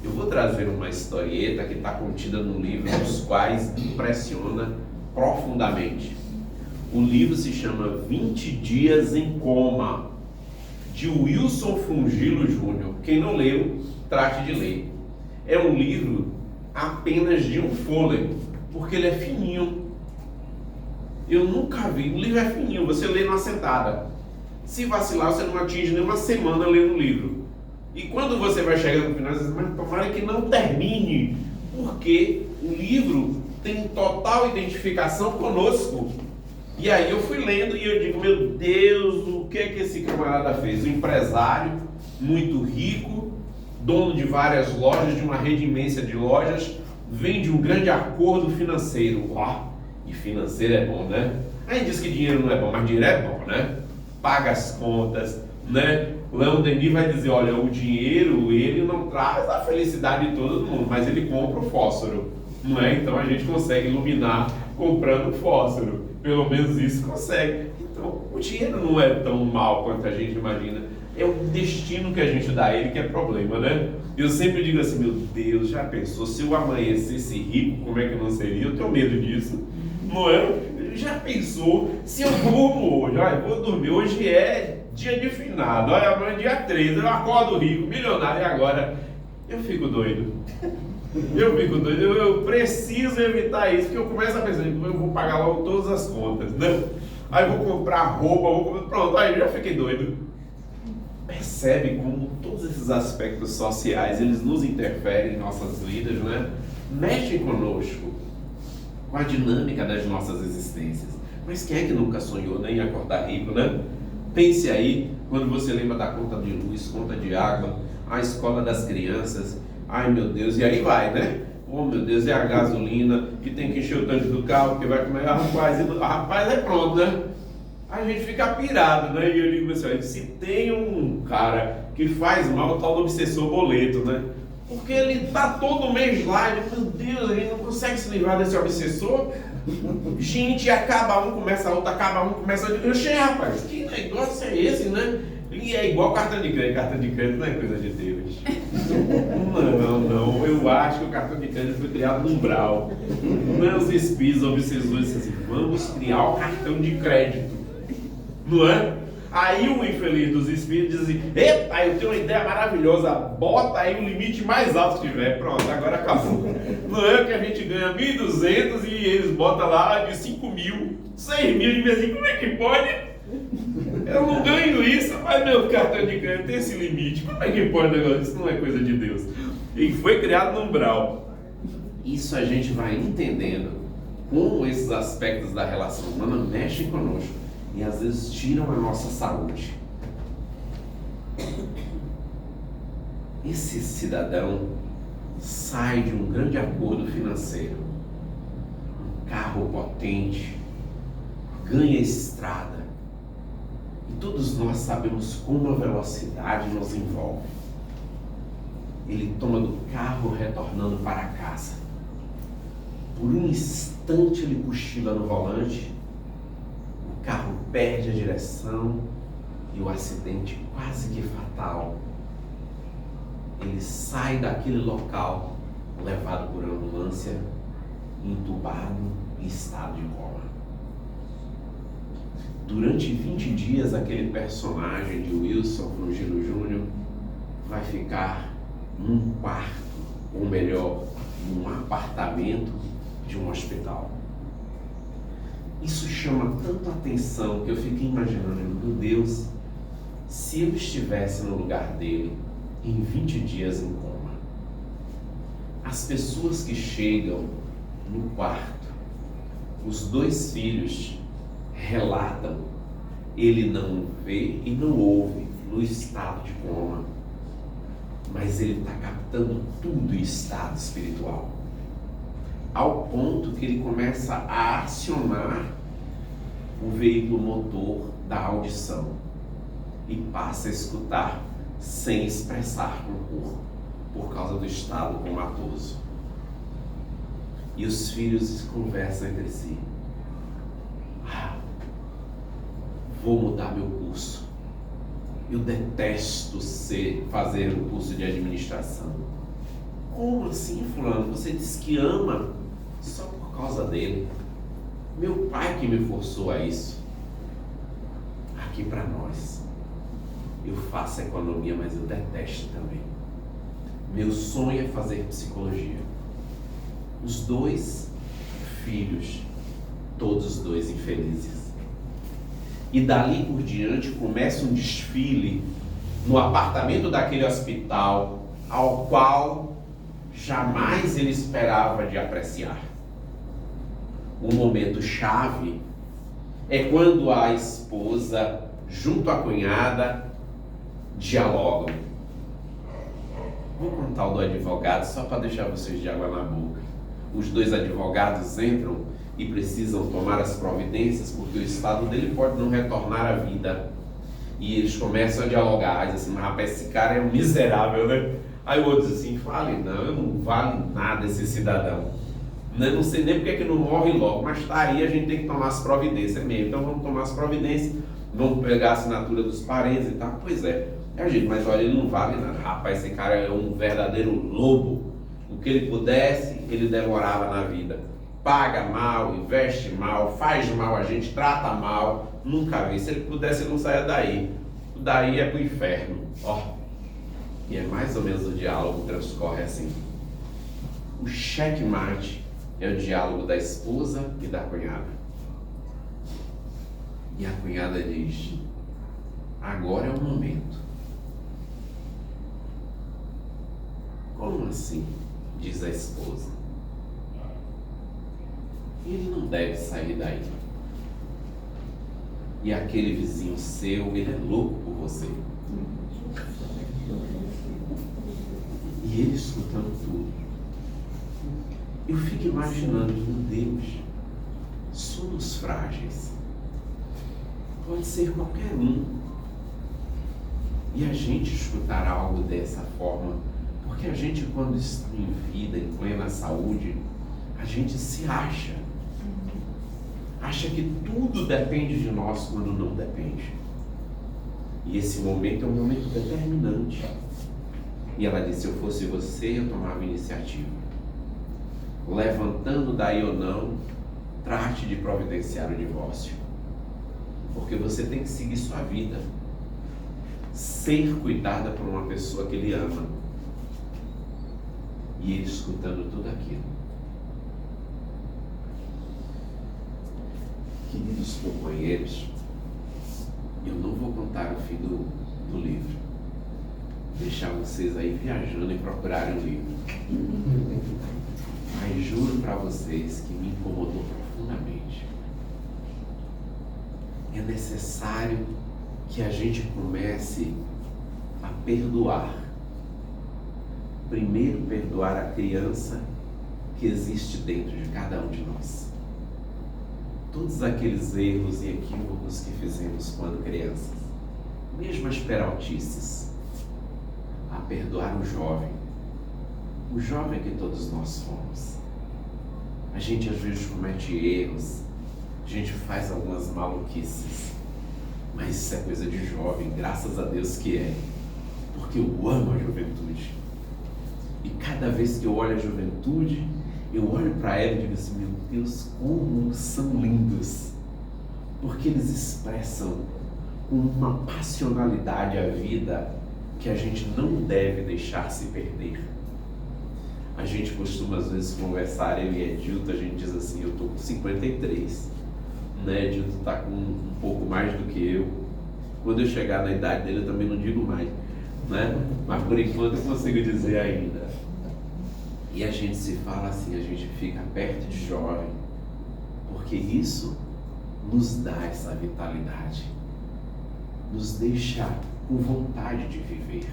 S1: eu vou trazer uma historieta que está contida no livro, dos quais me impressiona profundamente. O livro se chama 20 Dias em Coma, de Wilson Frungilo Jr. Quem não leu, trate de ler. É um livro apenas de um fôlego, porque ele é fininho. Eu nunca vi, o livro é fininho, você lê numa sentada. Se vacilar, você não atinge nem uma semana lendo o livro. E quando você vai chegando no final, você diz, mas tomara que não termine, porque o livro tem total identificação conosco. E aí eu fui lendo e eu digo, meu Deus, o que é que esse camarada fez? Um empresário muito rico, dono de várias lojas, de uma rede imensa de lojas, vem de um grande acordo financeiro. E financeiro é bom, né? Aí diz que dinheiro não é bom, mas dinheiro é bom, né? Paga as contas, né? Leon Denis vai dizer, olha, o dinheiro, ele não traz a felicidade de todo mundo, mas ele compra o fósforo, não é? Então a gente consegue iluminar comprando fósforo, pelo menos isso consegue. Então o dinheiro não é tão mal quanto a gente imagina, é o destino que a gente dá a ele que é problema, né? Eu sempre digo assim, meu Deus, já pensou, se eu amanhecesse rico, como é que não seria? Eu tenho medo disso, não é? Já pensou, se eu durmo hoje, olha, eu vou dormir, hoje é dia de finado, olha, amanhã é dia 13, eu acordo rico, milionário, e agora eu fico doido. Eu preciso evitar isso, porque eu começo a pensar, eu vou pagar logo todas as contas, né? Aí eu vou comprar roupa, pronto, aí eu já fiquei doido. Percebe como todos esses aspectos sociais, eles nos interferem em nossas vidas, né? Mexem conosco, com a dinâmica das nossas existências. Mas quem é que nunca sonhou nem em acordar rico, né? Pense aí, quando você lembra da conta de luz, conta de água, a escola das crianças, ai meu Deus, e aí vai, né? Oh meu Deus, é a gasolina, que tem que encher o tanque do carro, porque vai comer, rapaz, é pronto, né? A gente fica pirado, né? E eu digo assim, se tem um cara que faz mal, o tal do obsessor boleto, né? Porque ele tá todo mês lá, e meu Deus, a gente não consegue se livrar desse obsessor. Gente, acaba um, começa outro, acaba um, começa outro. Eu achei, rapaz, que negócio é esse, né? E é igual cartão de crédito não é coisa de Deus. Não, eu acho que o cartão de crédito foi criado no umbral. Não, os espíritos obsessores assim, vamos criar o cartão de crédito, não é? Aí o infeliz dos espíritos diz assim, epa, eu tenho uma ideia maravilhosa, bota aí o limite mais alto que tiver, pronto, agora acabou. Não é que a gente ganha 1.200 e eles botam lá de 5.000, 6.000 de vez em quando, como é que pode? Eu não ganho isso, mas meu cartão de crédito tem esse limite, como é que pode negócio? Isso não é coisa de Deus. E foi criado no umbral. Isso a gente vai entendendo como esses aspectos da relação humana mexem conosco. E às vezes tiram a nossa saúde. Esse cidadão sai de um grande acordo financeiro, um carro potente, ganha estrada, e todos nós sabemos como a velocidade nos envolve. Ele toma do carro retornando para casa. Por um instante ele cochila no volante, o carro perde a direção e o acidente quase que fatal. Ele sai daquele local, levado por ambulância, entubado em estado de coma. Durante 20 dias, aquele personagem de Wilson Frungilo Jr. vai ficar num quarto, ou melhor, num apartamento de um hospital. Isso chama tanto atenção que eu fiquei imaginando, meu Deus, se eu estivesse no lugar dele em 20 dias em coma. As pessoas que chegam no quarto, os 2 filhos relatam, ele não vê e não ouve no estado de coma, mas ele está captando tudo em estado espiritual, ao ponto que ele começa a acionar o veículo motor da audição e passa a escutar sem expressar com o corpo, por causa do estado comatoso. E os filhos conversam entre si. Vou mudar meu curso. Eu detesto fazer o curso de administração. Como assim, fulano? Você disse que ama só por causa dele. Meu pai que me forçou a isso. Aqui para nós. Eu faço economia, mas eu detesto também. Meu sonho é fazer psicologia. Os 2 filhos, todos os 2 infelizes. E dali por diante começa um desfile no apartamento daquele hospital, ao qual jamais ele esperava de apreciar. O momento chave é quando a esposa, junto à cunhada, dialogam. Vou contar o do advogado só para deixar vocês de água na boca. Os 2 advogados entram e precisam tomar as providências porque o estado dele pode não retornar à vida. E eles começam a dialogar, dizem assim, mas rapaz, esse cara é um miserável, né? Aí o outro diz assim, fale não, eu não vale nada esse cidadão. Eu não sei nem porque que não morre logo, mas tá aí, a gente tem que tomar as providências mesmo. Então vamos tomar as providências, vamos pegar a assinatura dos parentes e tal. Pois é, gente, mas olha, ele não vale nada. Rapaz, esse cara é um verdadeiro lobo. O que ele pudesse, ele devorava na vida. Paga mal, investe mal, faz mal a gente, trata mal. Nunca vi. Se ele pudesse, ele não saia daí. Daí é pro inferno. Ó. E é mais ou menos o diálogo transcorre assim. O checkmate é o diálogo da esposa e da cunhada. E a cunhada diz, agora é o momento. Como assim? Diz a esposa. Ele não deve sair daí. E aquele vizinho seu, ele é louco por você. E ele escutando tudo. Eu fico imaginando, meu Deus, somos frágeis. Pode ser qualquer um. E a gente escutar algo dessa forma, porque a gente, quando está em vida, em plena saúde, a gente se acha. Acha que tudo depende de nós quando não depende. E esse momento é um momento determinante. E ela disse, se eu fosse você, eu tomava iniciativa. Levantando daí ou não, trate de providenciar o divórcio. Porque você tem que seguir sua vida. Ser cuidada por uma pessoa que ele ama. E ele escutando tudo aquilo. Queridos companheiros, eu não vou contar o fim do livro. Deixar vocês aí viajando e procurarem o livro. Mas juro para vocês que me incomodou profundamente. É necessário que a gente comece a perdoar. Primeiro, perdoar a criança que existe dentro de cada um de nós. Todos aqueles erros e equívocos que fizemos quando crianças, mesmo as peraltices, a perdoar o jovem que todos nós fomos. A gente às vezes comete erros, a gente faz algumas maluquices, mas isso é coisa de jovem, graças a Deus que é, porque eu amo a juventude. E cada vez que eu olho a juventude, eu olho para ela e digo assim, meu Deus, como são lindos, porque eles expressam com uma passionalidade a vida que a gente não deve deixar se perder. A gente costuma às vezes conversar, eu e Edilton, a gente diz assim, eu estou com 53, né? Edilton está com um pouco mais do que eu. Quando eu chegar na idade dele, eu também não digo mais, né? Mas por enquanto eu consigo dizer ainda. E a gente se fala assim, a gente fica perto de jovem, porque isso nos dá essa vitalidade, nos deixa com vontade de viver.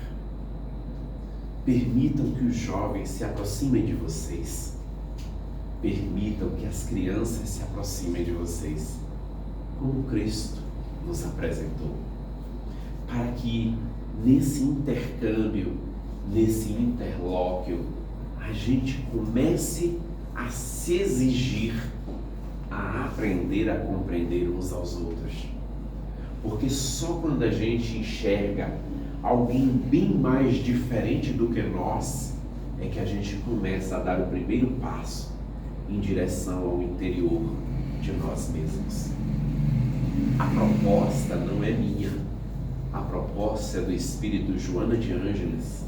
S1: Permitam que os jovens se aproximem de vocês. Permitam que as crianças se aproximem de vocês, como Cristo nos apresentou. Para que nesse intercâmbio, nesse interlóquio, a gente comece a se exigir, a aprender a compreender uns aos outros. Porque só quando a gente enxerga alguém bem mais diferente do que nós, é que a gente começa a dar o primeiro passo em direção ao interior de nós mesmos. A proposta não é minha, a proposta é do Espírito Joana de Ângeles,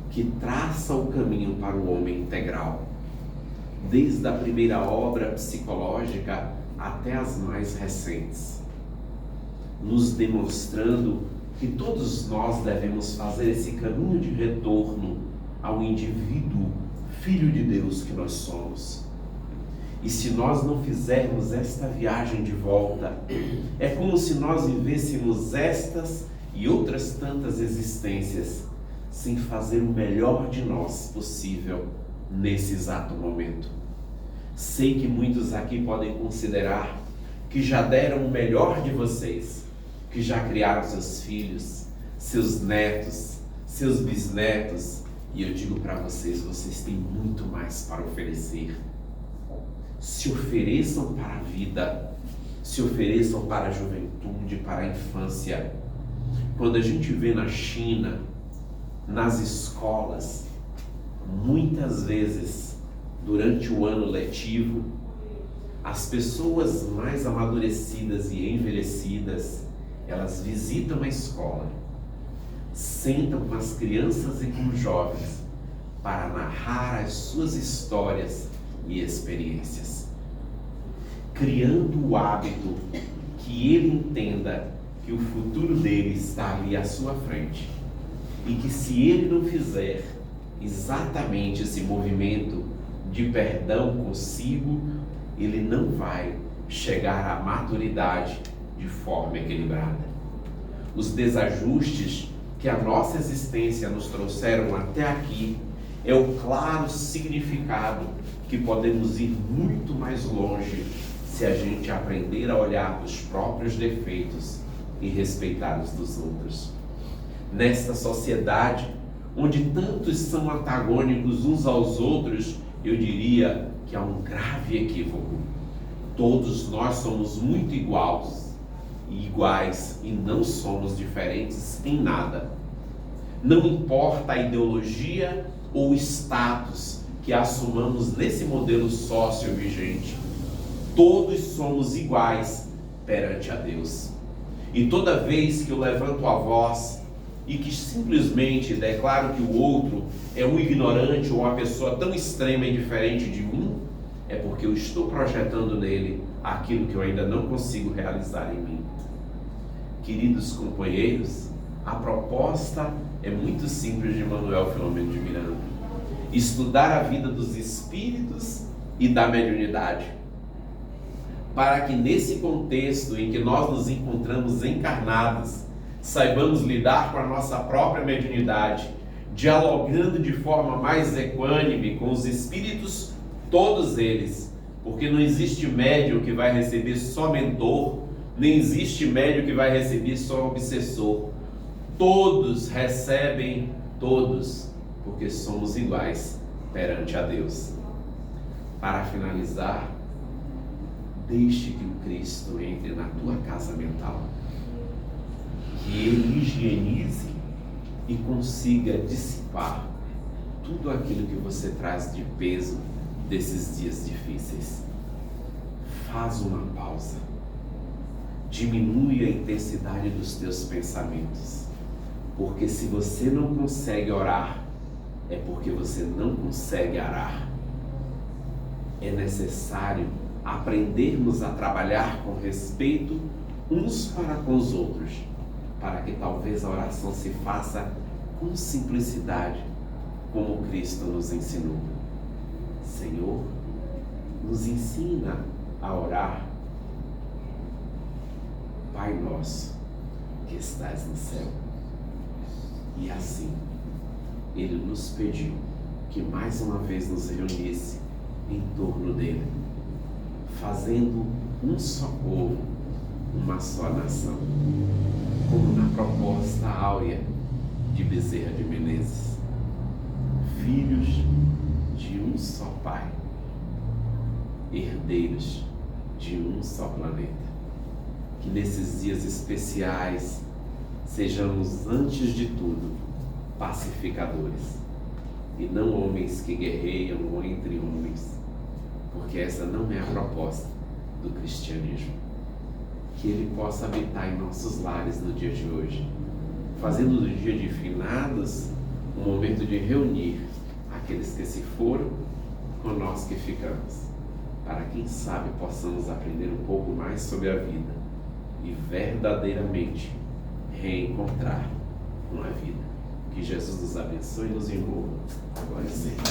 S1: que traça o caminho para o homem integral, desde a primeira obra psicológica até as mais recentes, nos demonstrando que todos nós devemos fazer esse caminho de retorno ao indivíduo filho de Deus que nós somos. E se nós não fizermos esta viagem de volta, é como se nós vivêssemos estas e outras tantas existências sem fazer o melhor de nós possível nesse exato momento. Sei que muitos aqui podem considerar que já deram o melhor de vocês, que já criaram seus filhos, seus netos, seus bisnetos, e eu digo para vocês, vocês têm muito mais para oferecer. Se ofereçam para a vida, se ofereçam para a juventude, para a infância. Quando a gente vê na China, nas escolas, muitas vezes, durante o ano letivo, as pessoas mais amadurecidas e envelhecidas, elas visitam a escola, sentam com as crianças e com os jovens para narrar as suas histórias e experiências, criando o hábito que ele entenda que o futuro dele está ali à sua frente e que se ele não fizer exatamente esse movimento de perdão consigo, ele não vai chegar à maturidade de forma equilibrada. Os desajustes que a nossa existência nos trouxeram até aqui é o claro significado que podemos ir muito mais longe se a gente aprender a olhar para os próprios defeitos e respeitar os dos outros. Nesta sociedade, onde tantos são antagônicos uns aos outros, eu diria que há um grave equívoco. Todos nós somos muito iguais e não somos diferentes em nada. Não importa a ideologia ou status que assumamos nesse modelo sócio vigente, todos somos iguais perante a Deus. E toda vez que eu levanto a voz e que simplesmente declaro que o outro é um ignorante ou uma pessoa tão extrema e diferente de mim, é porque eu estou projetando nele aquilo que eu ainda não consigo realizar em mim. Queridos companheiros, a proposta é muito simples de Manuel Filomeno de Miranda: estudar a vida dos espíritos e da mediunidade, para que nesse contexto em que nós nos encontramos encarnados, saibamos lidar com a nossa própria mediunidade, dialogando de forma mais equânime com os espíritos, todos eles, porque não existe médium que vai receber só mentor, nem existe médium que vai receber só obsessor. Todos recebem todos, porque somos iguais perante a Deus. Para finalizar, deixe que o Cristo entre na tua casa mental, que Ele higienize e consiga dissipar tudo aquilo que você traz de peso desses dias difíceis. Faz uma pausa, diminui a intensidade dos teus pensamentos, porque se você não consegue orar, é porque você não consegue arar. É necessário aprendermos a trabalhar com respeito uns para com os outros, para que talvez a oração se faça com simplicidade, como Cristo nos ensinou. Senhor, nos ensina a orar. Pai nosso, que estás no céu. E assim, Ele nos pediu que mais uma vez nos reunisse em torno dele, fazendo um só povo, uma só nação, como na proposta áurea de Bezerra de Menezes, filhos de um só Pai, herdeiros de um só planeta. Que nesses dias especiais sejamos, antes de tudo, pacificadores e não homens que guerreiam entre homens, porque essa não é a proposta do cristianismo. Que Ele possa habitar em nossos lares no dia de hoje, fazendo do dia de finados um momento de reunir aqueles que se foram com nós que ficamos, para quem sabe possamos aprender um pouco mais sobre a vida e verdadeiramente reencontrar uma vida. Que Jesus nos abençoe e nos envolva agora e sempre.